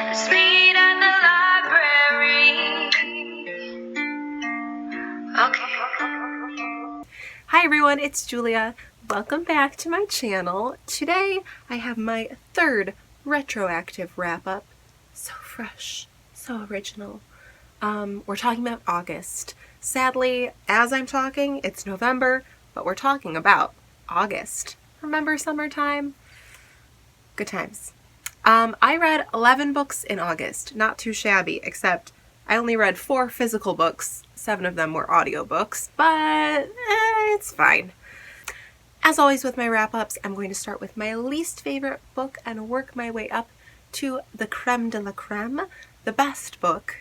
Let's meet at the library. Okay. Hi everyone, it's Julia. Welcome back to my channel. Today I have my third retroactive wrap-up. So fresh, so original. We're talking about August. Sadly, as I'm talking, it's November, but we're talking about August. Remember summertime? Good times. I read 11 books in August. Not too shabby, except I only read 4 physical books. 7 of them were audiobooks, but it's fine. As always with my wrap-ups, I'm going to start with my least favorite book and work my way up to the creme de la creme, the best book,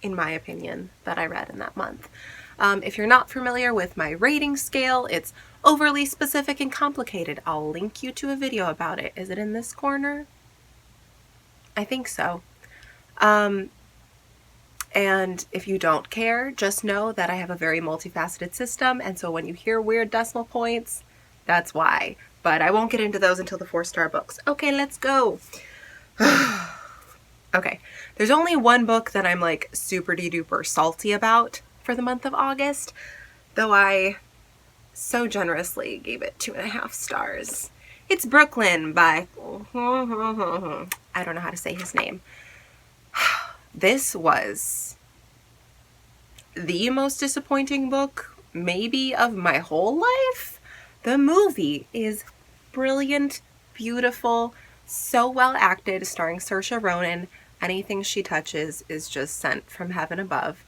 in my opinion, that I read in that month. If you're not familiar with my rating scale, it's overly specific and complicated. I'll link you to a video about it. Is it in this corner? I think so. And if you don't care, just know that I have a very multifaceted system, and so when you hear weird decimal points, that's why. But I won't get into those until the 4-star books. Okay, let's go. Okay, there's only one book that I'm like super-de-duper salty about for the month of August, though I so generously gave it 2.5 stars. It's Brooklyn by, I don't know how to say his name. This was the most disappointing book, maybe, of my whole life. The movie is brilliant, beautiful, so well acted, starring Saoirse Ronan. Anything she touches is just sent from heaven above.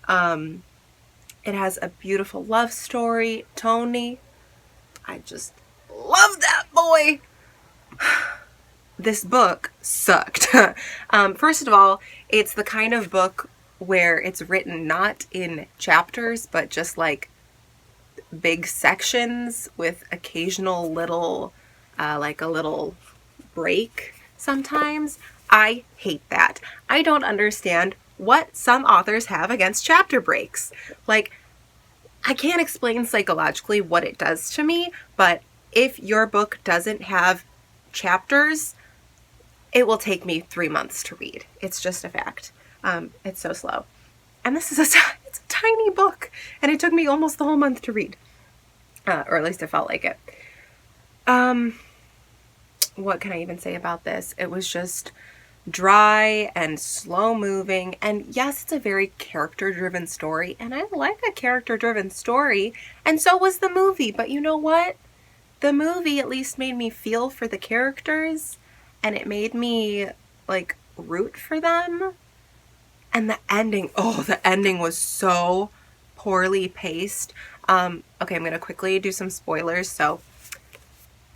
It has a beautiful love story. Tony, I just love that boy. This book sucked. First of all, it's the kind of book where it's written not in chapters, but just like big sections with occasional little, like a little break sometimes. I hate that. I don't understand what some authors have against chapter breaks. Like, I can't explain psychologically what it does to me, but if your book doesn't have chapters, it will take me 3 months to read. It's just a fact. It's so slow. And this is it's a tiny book, and it took me almost the whole month to read. Or at least it felt like it. What can I even say about this? It was just dry and slow moving, and yes, it's a very character-driven story, and I like a character-driven story, and so was the movie, but you know what? The movie at least made me feel for the characters, and it made me, like, root for them. And the ending, the ending was so poorly paced. Okay, I'm going to quickly do some spoilers. So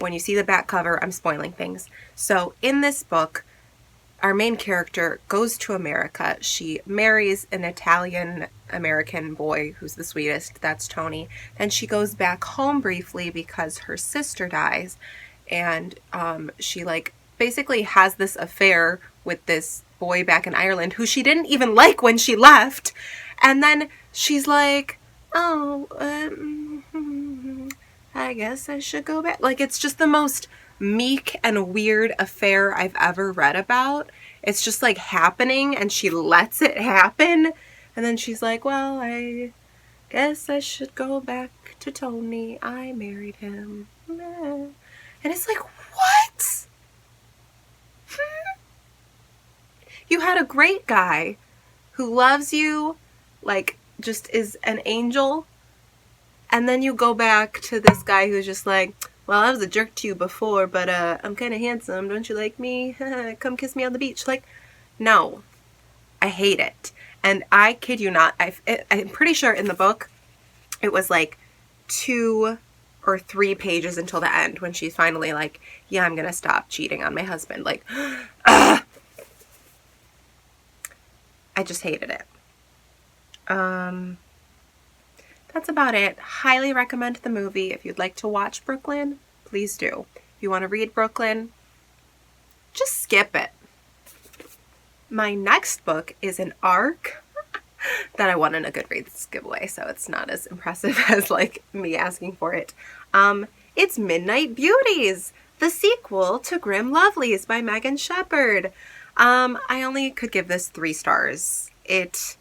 when you see the back cover, I'm spoiling things. So in this book, our main character goes to America. She marries an Italian-American boy who's the sweetest. That's Tony. Then she goes back home briefly because her sister dies. And she, like, basically has this affair with this boy back in Ireland who she didn't even like when she left. And then she's like, I guess I should go back. Like, it's just the most meek and weird affair I've ever read about. It's just like happening, and she lets it happen. And then she's like, well, I guess I should go back to Tony. I married him. And it's like, what? You had a great guy who loves you, like, just is an angel, and then you go back to this guy who's just like, well, I was a jerk to you before, but I'm kind of handsome. Don't you like me? Come kiss me on the beach. Like, no. I hate it. And I kid you not, I'm pretty sure in the book it was like 2 or 3 pages until the end when she's finally like, yeah, I'm gonna stop cheating on my husband. Like, I just hated it. That's about it. Highly recommend the movie. If you'd like to watch Brooklyn, please do. If you want to read Brooklyn, just skip it. My next book is an ARC that I won in a Goodreads giveaway, so it's not as impressive as like me asking for it. It's Midnight Beauties, the sequel to Grim Lovelies by Megan Shepherd. I only could give this 3 stars. It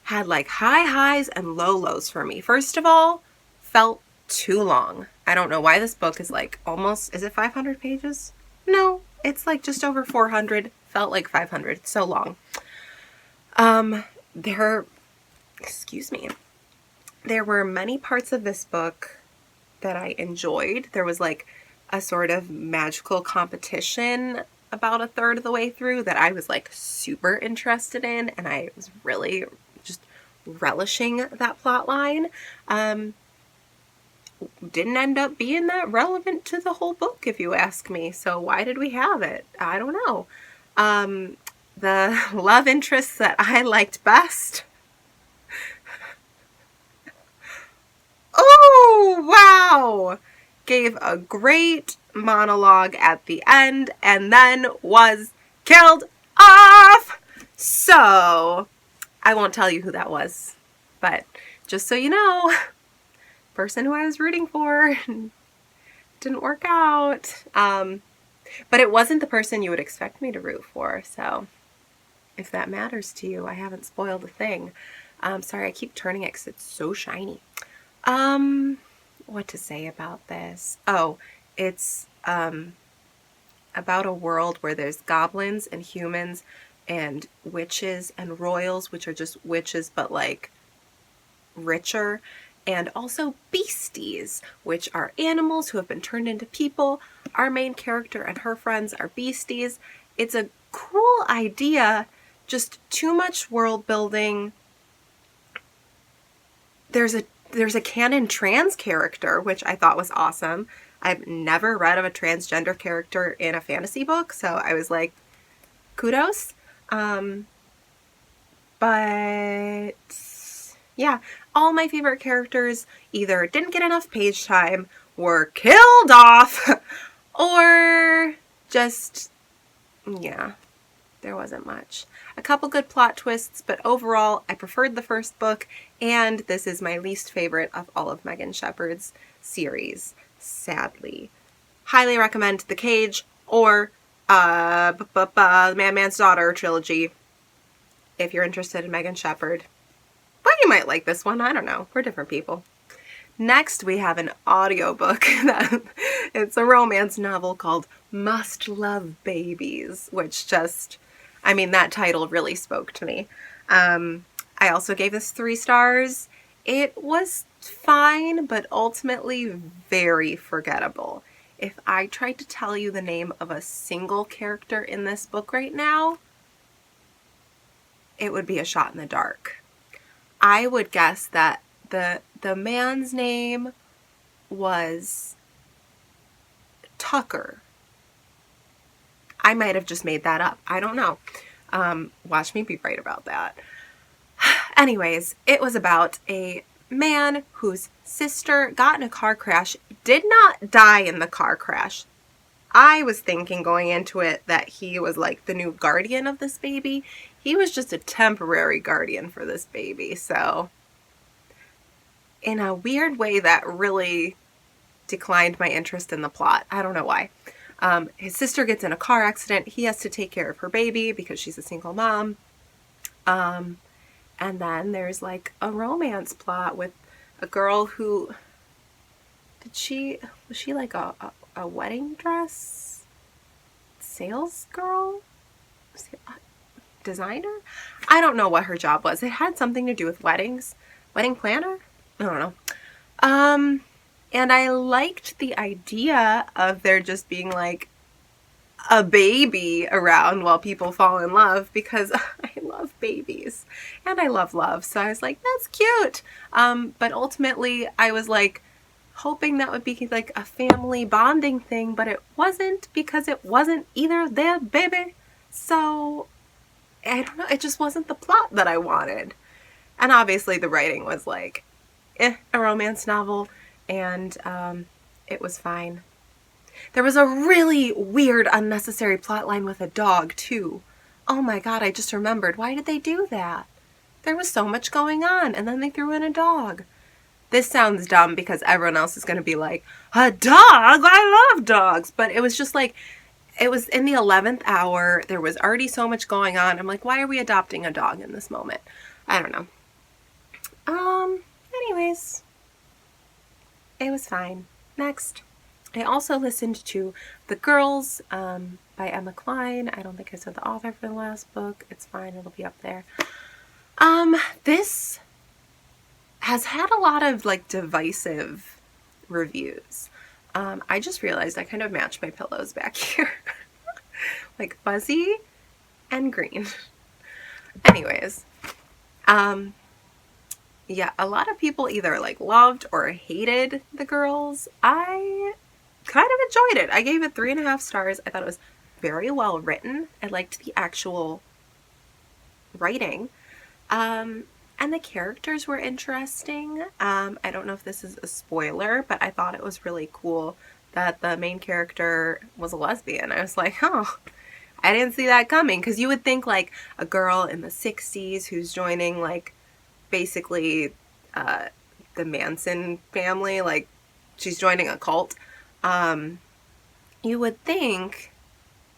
had like high highs and low lows for me. First of all, felt too long. I don't know why this book is like almost, is it 500 pages? No, it's like just over 400. Felt like 500. So long. There were many parts of this book that I enjoyed. There was like a sort of magical competition about a third of the way through that I was like super interested in, and I was really just relishing that plot line. Didn't end up being that relevant to the whole book, if you ask me. So why did we have it? I don't know. The love interests that I liked best. Oh, wow! Gave a great monologue at the end and then was killed off! So, I won't tell you who that was, but just so you know, person who I was rooting for didn't work out. But it wasn't the person you would expect me to root for, so if that matters to you, I haven't spoiled a thing. Sorry, I keep turning it because it's so shiny. What to say about this? Oh, it's about a world where there's goblins and humans and witches and royals, which are just witches but like richer, and also beasties, which are animals who have been turned into people. Our main character and her friends are beasties. It's a cool idea, just too much world building. There's a canon trans character, which I thought was awesome. I've never read of a transgender character in a fantasy book, so I was like, kudos. But yeah, all my favorite characters either didn't get enough page time, were killed off, or just, yeah, there wasn't much. A couple good plot twists, but overall I preferred the first book, and this is my least favorite of all of Megan Shepherd's series, sadly. Highly recommend The Cage or The Madman's Daughter trilogy if you're interested in Megan Shepherd. But you might like this one, I don't know, we're different people. Next we have an audiobook. It's a romance novel called Must Love Babies, which just, I mean, that title really spoke to me. I also gave this 3 stars. It was fine, but ultimately very forgettable. If I tried to tell you the name of a single character in this book right now, it would be a shot in the dark. I would guess that the man's name was Tucker. I might have just made that up. I don't know. Watch me be right about that. Anyways, it was about a man whose sister got in a car crash, did not die in the car crash. I was thinking going into it that he was like the new guardian of this baby. He was just a temporary guardian for this baby. So in a weird way that really declined my interest in the plot. I don't know why. His sister gets in a car accident. He has to take care of her baby because she's a single mom. And then there's like a romance plot with a girl who, was she like a wedding dress sales girl? Designer? I don't know what her job was. It had something to do with weddings. Wedding planner? I don't know. And I liked the idea of there just being like a baby around while people fall in love, because I love babies and I love love. So I was like, that's cute. But ultimately I was like hoping that would be like a family bonding thing, but it wasn't, because it wasn't either their baby. So I don't know. It just wasn't the plot that I wanted. And obviously the writing was like, a romance novel, and it was fine. There was a really weird, unnecessary plotline with a dog, too. Oh my god, I just remembered. Why did they do that? There was so much going on, and then they threw in a dog. This sounds dumb because everyone else is going to be like, a dog? I love dogs! But it was just like, it was in the 11th hour. There was already so much going on. I'm like, why are we adopting a dog in this moment? I don't know. Anyways, it was fine. Next. I also listened to The Girls by Emma Cline. I don't think I said the author for the last book. It's fine. It'll be up there. This has had a lot of like divisive reviews. I just realized I kind of matched my pillows back here. Like fuzzy and green. Anyways, yeah, a lot of people either like loved or hated The Girls. I kind of enjoyed it. I gave it 3.5 stars. I thought it was very well written. I liked the actual writing. And the characters were interesting. I don't know if this is a spoiler, but I thought it was really cool that the main character was a lesbian. I was like, oh, I didn't see that coming. Because you would think like a girl in the 60s who's joining like basically the Manson family, like she's joining a cult. You would think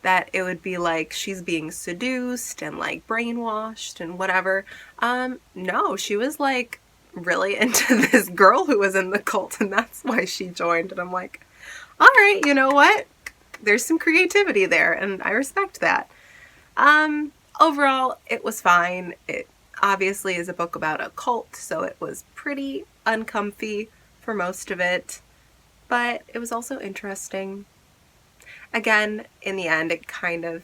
that it would be like she's being seduced and like brainwashed and whatever. No, she was like really into this girl who was in the cult, and that's why she joined. And I'm like, all right, you know what? There's some creativity there, and I respect that. Overall, it was fine. It obviously is a book about a cult, so it was pretty uncomfy for most of it, but it was also interesting. Again, in the end, it kind of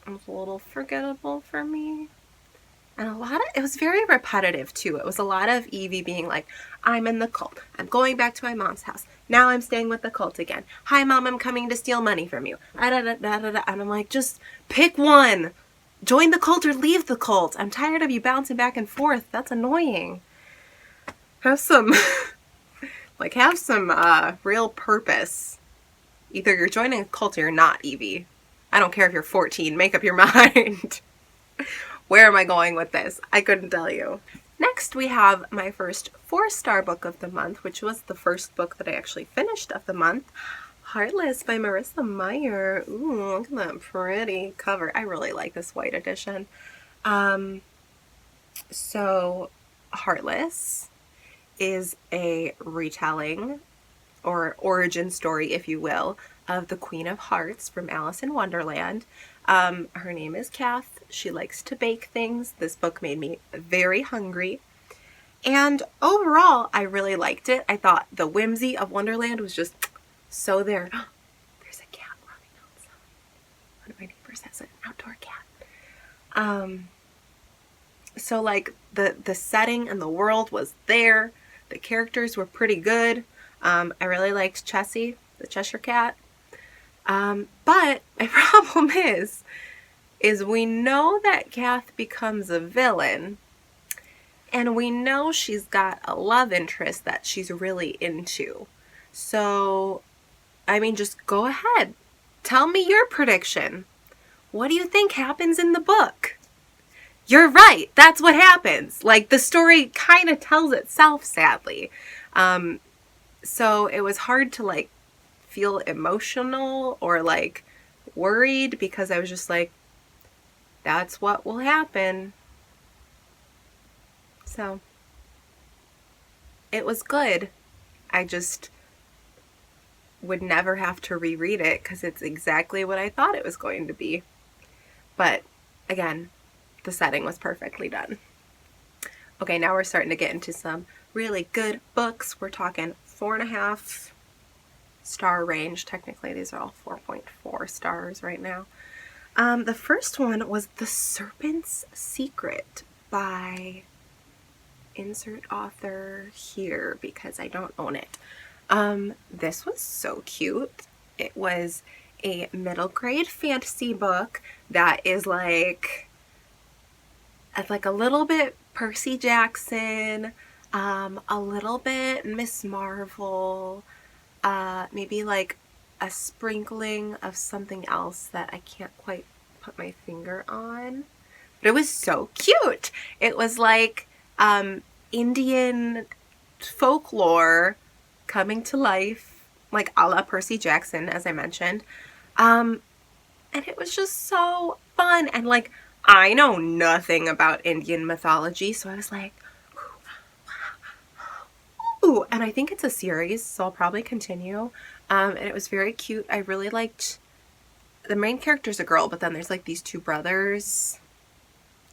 was a little forgettable for me. And it was very repetitive too. It was a lot of Evie being like, I'm in the cult. I'm going back to my mom's house. Now I'm staying with the cult again. Hi mom, I'm coming to steal money from you. And I'm like, just pick one. Join the cult or leave the cult. I'm tired of you bouncing back and forth. That's annoying. Have some, real purpose. Either you're joining a cult or you're not, Evie. I don't care if you're 14. Make up your mind. Where am I going with this? I couldn't tell you. Next, we have my first 4-star book of the month, which was the first book that I actually finished of the month. Heartless by Marissa Meyer. Ooh, look at that pretty cover. I really like this white edition. So, Heartless is a retelling or origin story, if you will, of the Queen of Hearts from Alice in Wonderland. Her name is Kath. She likes to bake things. This book made me very hungry. And overall, I really liked it. I thought the whimsy of Wonderland was just so there. There's a cat running outside. One of my neighbors has an outdoor cat. So like the setting and the world was there. The characters were pretty good. I really liked Chessie, the Cheshire Cat. But my problem is we know that Kath becomes a villain, and we know she's got a love interest that she's really into. So, I mean, just go ahead. Tell me your prediction. What do you think happens in the book? You're right. That's what happens. Like, the story kind of tells itself, sadly. So it was hard to, like, feel emotional or, like, worried because I was just like, that's what will happen. So, it was good. I just would never have to reread it because it's exactly what I thought it was going to be. But, again, the setting was perfectly done. Okay, now we're starting to get into some really good books. We're talking 4.5 star range. Technically, these are all 4.4 stars right now. The first one was The Serpent's Secret by insert author here because I don't own it. This was so cute. It was a middle grade fantasy book that is like a little bit Percy Jackson, a little bit Miss Marvel, maybe like a sprinkling of something else that I can't quite put my finger on. But it was so cute. It was like Indian folklore coming to life, like a la Percy Jackson, as I mentioned. And it was just so fun. And like, I know nothing about Indian mythology, so I was like, ooh, and I think it's a series, so I'll probably continue. And it was very cute. I really liked, the main character's a girl, but then there's like these two brothers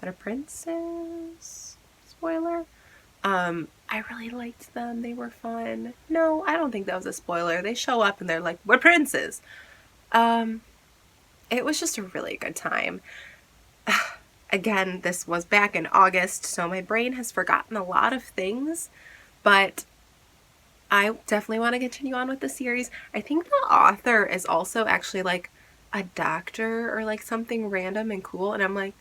that are princes. Spoiler. I really liked them. They were fun. No, I don't think that was a spoiler. They show up and they're like, we're princes. It was just a really good time. Again, this was back in August, so my brain has forgotten a lot of things, but I definitely want to continue on with the series. I think the author is also actually like a doctor or like something random and cool, and I'm like,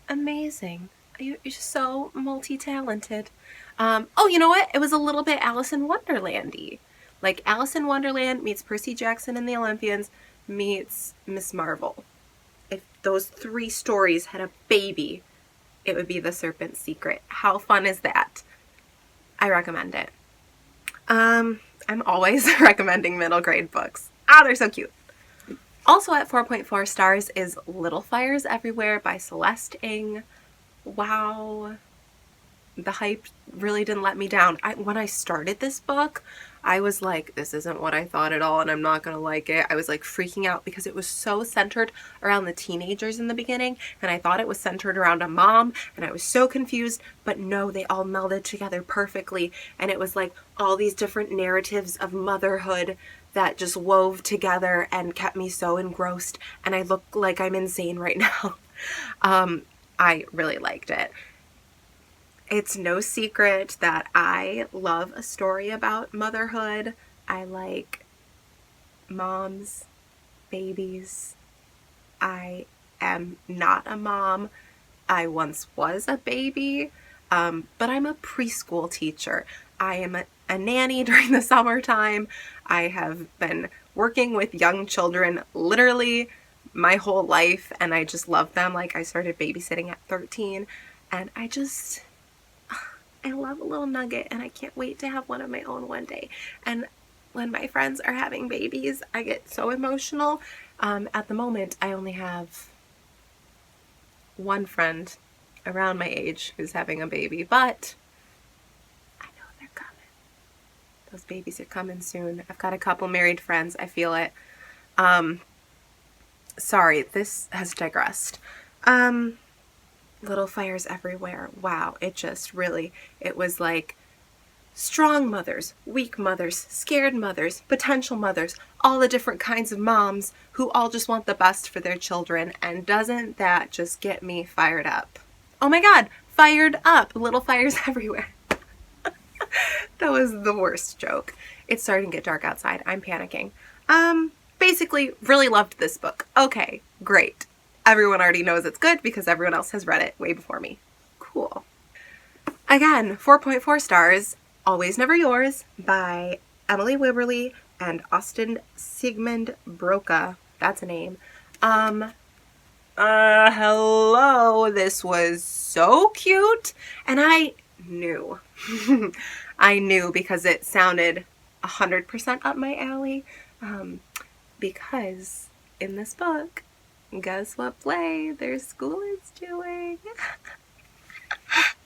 amazing. You're just so multi-talented. Oh, you know what? It was a little bit Alice in Wonderland-y. Like Alice in Wonderland meets Percy Jackson and the Olympians meets Miss Marvel. If those three stories had a baby, it would be The Serpent's Secret. How fun is that? I recommend it. I'm always recommending middle grade books. Ah, they're so cute. Also at 4.4 stars is Little Fires Everywhere by Celeste Ng. Wow. The hype really didn't let me down. When I started this book, I was like, this isn't what I thought at all, and I'm not gonna like it. I was like freaking out because it was so centered around the teenagers in the beginning, and I thought it was centered around a mom, and I was so confused, but no, they all melded together perfectly, and it was like all these different narratives of motherhood that just wove together and kept me so engrossed, and I look like I'm insane right now. I really liked it. It's no secret that I love a story about motherhood. I like moms, babies. I am not a mom. I once was a baby, but I'm a preschool teacher. I am a nanny during the summertime. I have been working with young children literally my whole life, and I just love them. Like, I started babysitting at 13, and I love a little nugget, and I can't wait to have one of my own one day. And when my friends are having babies, I get so emotional. At the moment, I only have one friend around my age who's having a baby, but I know they're coming. Those babies are coming soon. I've got a couple married friends. I feel it. Sorry, this has digressed. Little Fires Everywhere. Wow, it was like strong mothers, weak mothers, scared mothers, potential mothers, all the different kinds of moms who all just want the best for their children, and doesn't that just get me fired up? Oh my god, fired up! Little Fires Everywhere. That was the worst joke. It's starting to get dark outside. I'm panicking. Basically, really loved this book. Okay, great. Everyone already knows it's good because everyone else has read it way before me. Cool. Again, 4.4 stars, Always Never Yours by Emily Wibberley and Austin Sigmund Broca. That's a name. Hello. This was so cute. And I knew. I knew because it sounded 100% up my alley. Because in this book, guess what play their school is doing?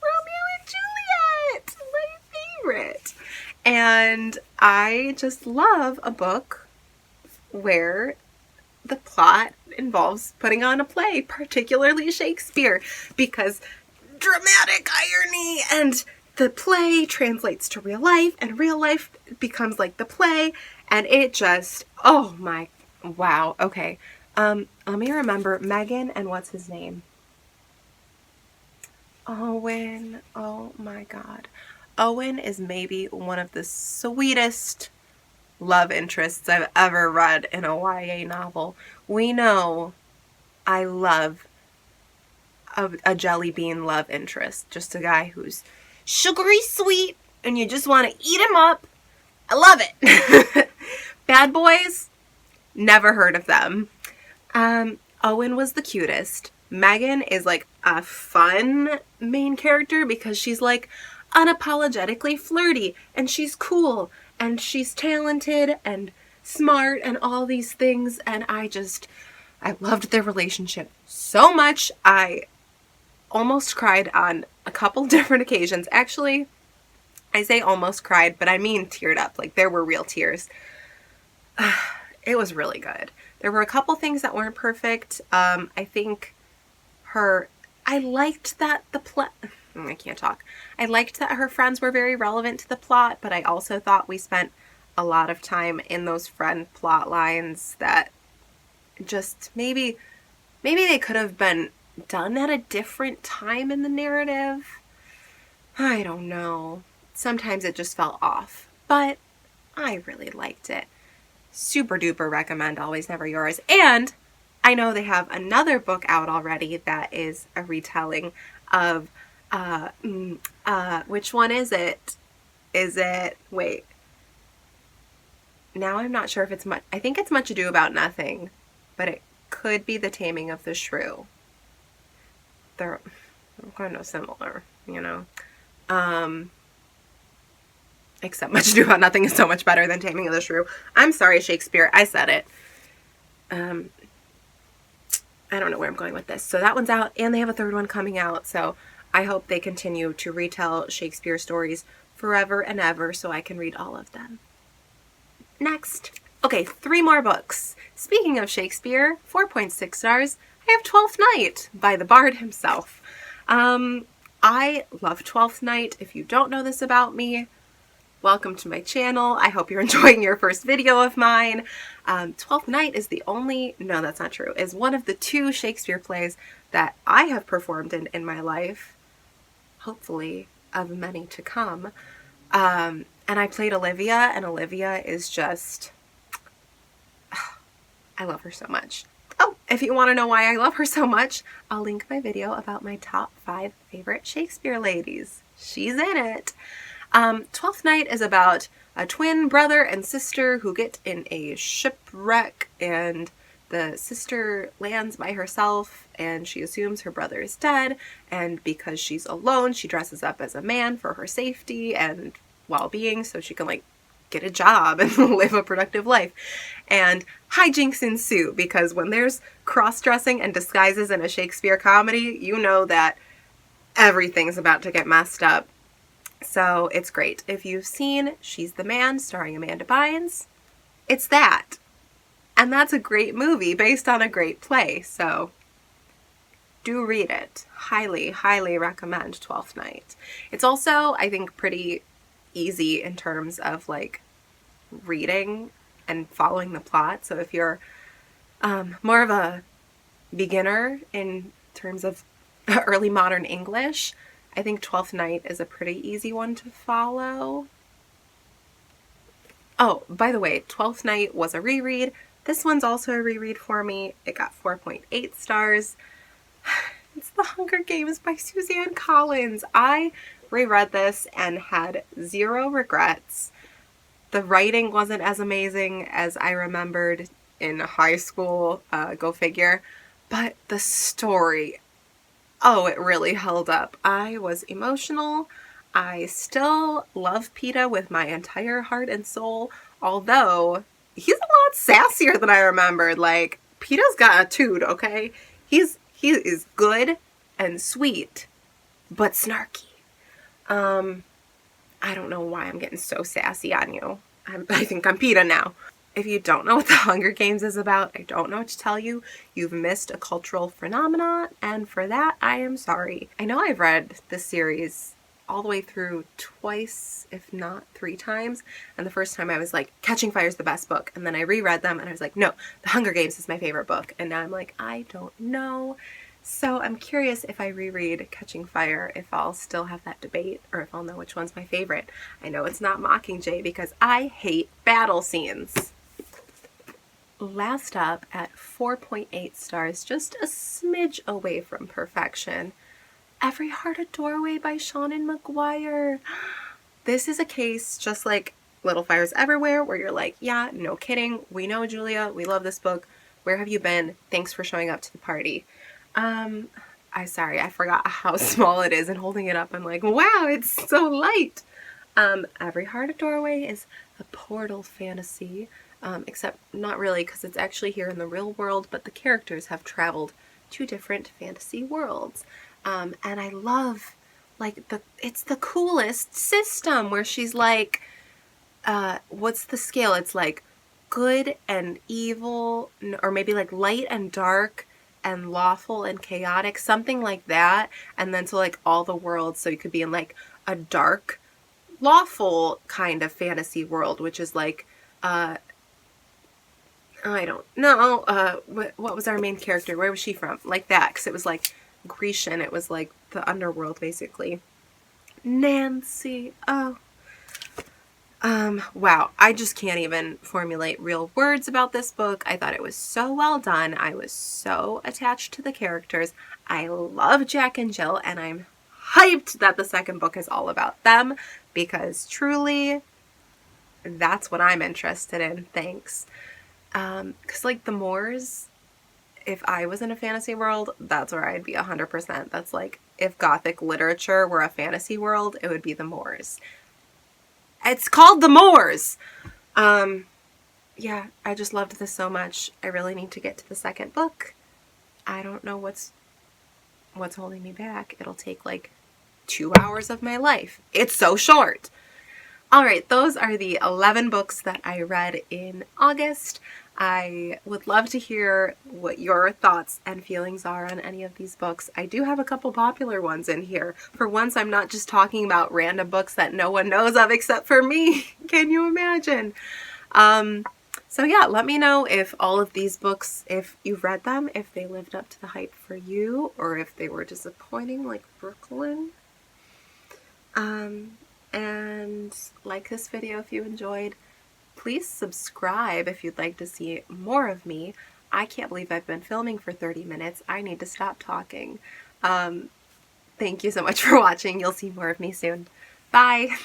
Romeo and Juliet! My favorite! And I just love a book where the plot involves putting on a play, particularly Shakespeare, because dramatic irony, and the play translates to real life, and real life becomes like the play, and it just, oh my, wow, okay. Let me remember Megan and what's his name? Owen. Oh my god. Owen is maybe one of the sweetest love interests I've ever read in a YA novel. We know I love a jelly bean love interest. Just a guy who's sugary sweet and you just want to eat him up. I love it. Bad boys? Never heard of them. Owen was the cutest. Megan is like a fun main character because she's like unapologetically flirty, and she's cool, and she's talented and smart and all these things, and I just, I loved their relationship so much. I almost cried on a couple different occasions. Actually, I say almost cried, but I mean teared up. Like, there were real tears. It was really good. There were a couple things that weren't perfect. I think I liked that the plot, I can't talk. I liked that her friends were very relevant to the plot, but I also thought we spent a lot of time in those friend plot lines that just maybe they could have been done at a different time in the narrative. I don't know. Sometimes it just felt off, but I really liked it. Super duper recommend Always Never Yours. And I know they have another book out already that is a retelling of which one is it? Wait. Now I'm not sure if it's much. I think it's Much Ado About Nothing, but it could be The Taming of the Shrew. They're kind of similar, you know. Except Much Ado About Nothing is so much better than Taming of the Shrew. I'm sorry, Shakespeare. I said it. I don't know where I'm going with this. So that one's out, and they have a third one coming out. So I hope they continue to retell Shakespeare stories forever and ever so I can read all of them. Next. Okay, 3 more books. Speaking of Shakespeare, 4.6 stars. I have Twelfth Night by the Bard himself. I love Twelfth Night. If you don't know this about me, welcome to my channel. I hope you're enjoying your first video of mine. Twelfth Night is no, that's not true, is one of the 2 Shakespeare plays that I have performed in my life, hopefully of many to come. And I played Olivia, and Olivia is just, I love her so much. Oh, if you want to know why I love her so much, I'll link my video about my top 5 favorite Shakespeare ladies. She's in it. Twelfth Night is about a twin brother and sister who get in a shipwreck, and the sister lands by herself and she assumes her brother is dead, and because she's alone, she dresses up as a man for her safety and well-being so she can like get a job and live a productive life. And hijinks ensue, because when there's cross-dressing and disguises in a Shakespeare comedy, you know that everything's about to get messed up. So it's great. If you've seen She's the Man starring Amanda Bynes, it's that. And that's a great movie based on a great play. So do read it. Highly, highly recommend Twelfth Night. It's also, I think, pretty easy in terms of like reading and following the plot. So if you're more of a beginner in terms of early modern English, I think Twelfth Night is a pretty easy one to follow. Oh, by the way, Twelfth Night was a reread. This one's also a reread for me. It got 4.8 stars. It's The Hunger Games by Suzanne Collins. I reread this and had 0 regrets. The writing wasn't as amazing as I remembered in high school, go figure, but the story, oh, it really held up. I was emotional. I still love Peeta with my entire heart and soul, although he's a lot sassier than I remembered. Like, Peeta's got a toot, okay? He is good and sweet, but snarky. I don't know why I'm getting so sassy on you. I think I'm Peeta now. If you don't know what The Hunger Games is about, I don't know what to tell you. You've missed a cultural phenomenon, and for that, I am sorry. I know I've read this series all the way through twice, if not 3 times, and the first time I was like, Catching Fire is the best book, and then I reread them, and I was like, no, The Hunger Games is my favorite book, and now I'm like, I don't know. So I'm curious if I reread Catching Fire, if I'll still have that debate, or if I'll know which one's my favorite. I know it's not Mockingjay because I hate battle scenes. Last up at 4.8 stars, just a smidge away from perfection, Every Heart a Doorway by Seanan McGuire. This is a case just like Little Fires Everywhere where you're like, yeah, no kidding. We know, Julia. We love this book. Where have you been? Thanks for showing up to the party. Sorry, I forgot how small it is, and holding it up, I'm like, wow, it's so light. Every Heart a Doorway is a portal fantasy except not really, because it's actually here in the real world, but the characters have traveled to different fantasy worlds. And I love, like, it's the coolest system where she's like, what's the scale? It's like good and evil, or maybe like light and dark and lawful and chaotic, something like that. And then so like all the worlds, so you could be in like a dark, lawful kind of fantasy world, which is like, I don't know, what was our main character? Where was she from? Like that, because it was like Grecian. It was like the underworld, basically. Nancy. Oh. Wow. I just can't even formulate real words about this book. I thought it was so well done. I was so attached to the characters. I love Jack and Jill, and I'm hyped that the second book is all about them, because truly, that's what I'm interested in. Thanks. Because like the Moors, if I was in a fantasy world, that's where I'd be 100%. That's like, if Gothic literature were a fantasy world, it would be the Moors. It's called the Moors! Yeah, I just loved this so much. I really need to get to the second book. I don't know what's holding me back. It'll take like 2 hours of my life. It's so short. Alright, those are the 11 books that I read in August. I would love to hear what your thoughts and feelings are on any of these books. I do have a couple popular ones in here. For once, I'm not just talking about random books that no one knows of except for me. Can you imagine? So yeah, let me know if all of these books, if you've read them, if they lived up to the hype for you, or if they were disappointing like Brooklyn. And like this video if you enjoyed. Please subscribe if you'd like to see more of me. I can't believe I've been filming for 30 minutes. I need to stop talking. Thank you so much for watching. You'll see more of me soon. Bye!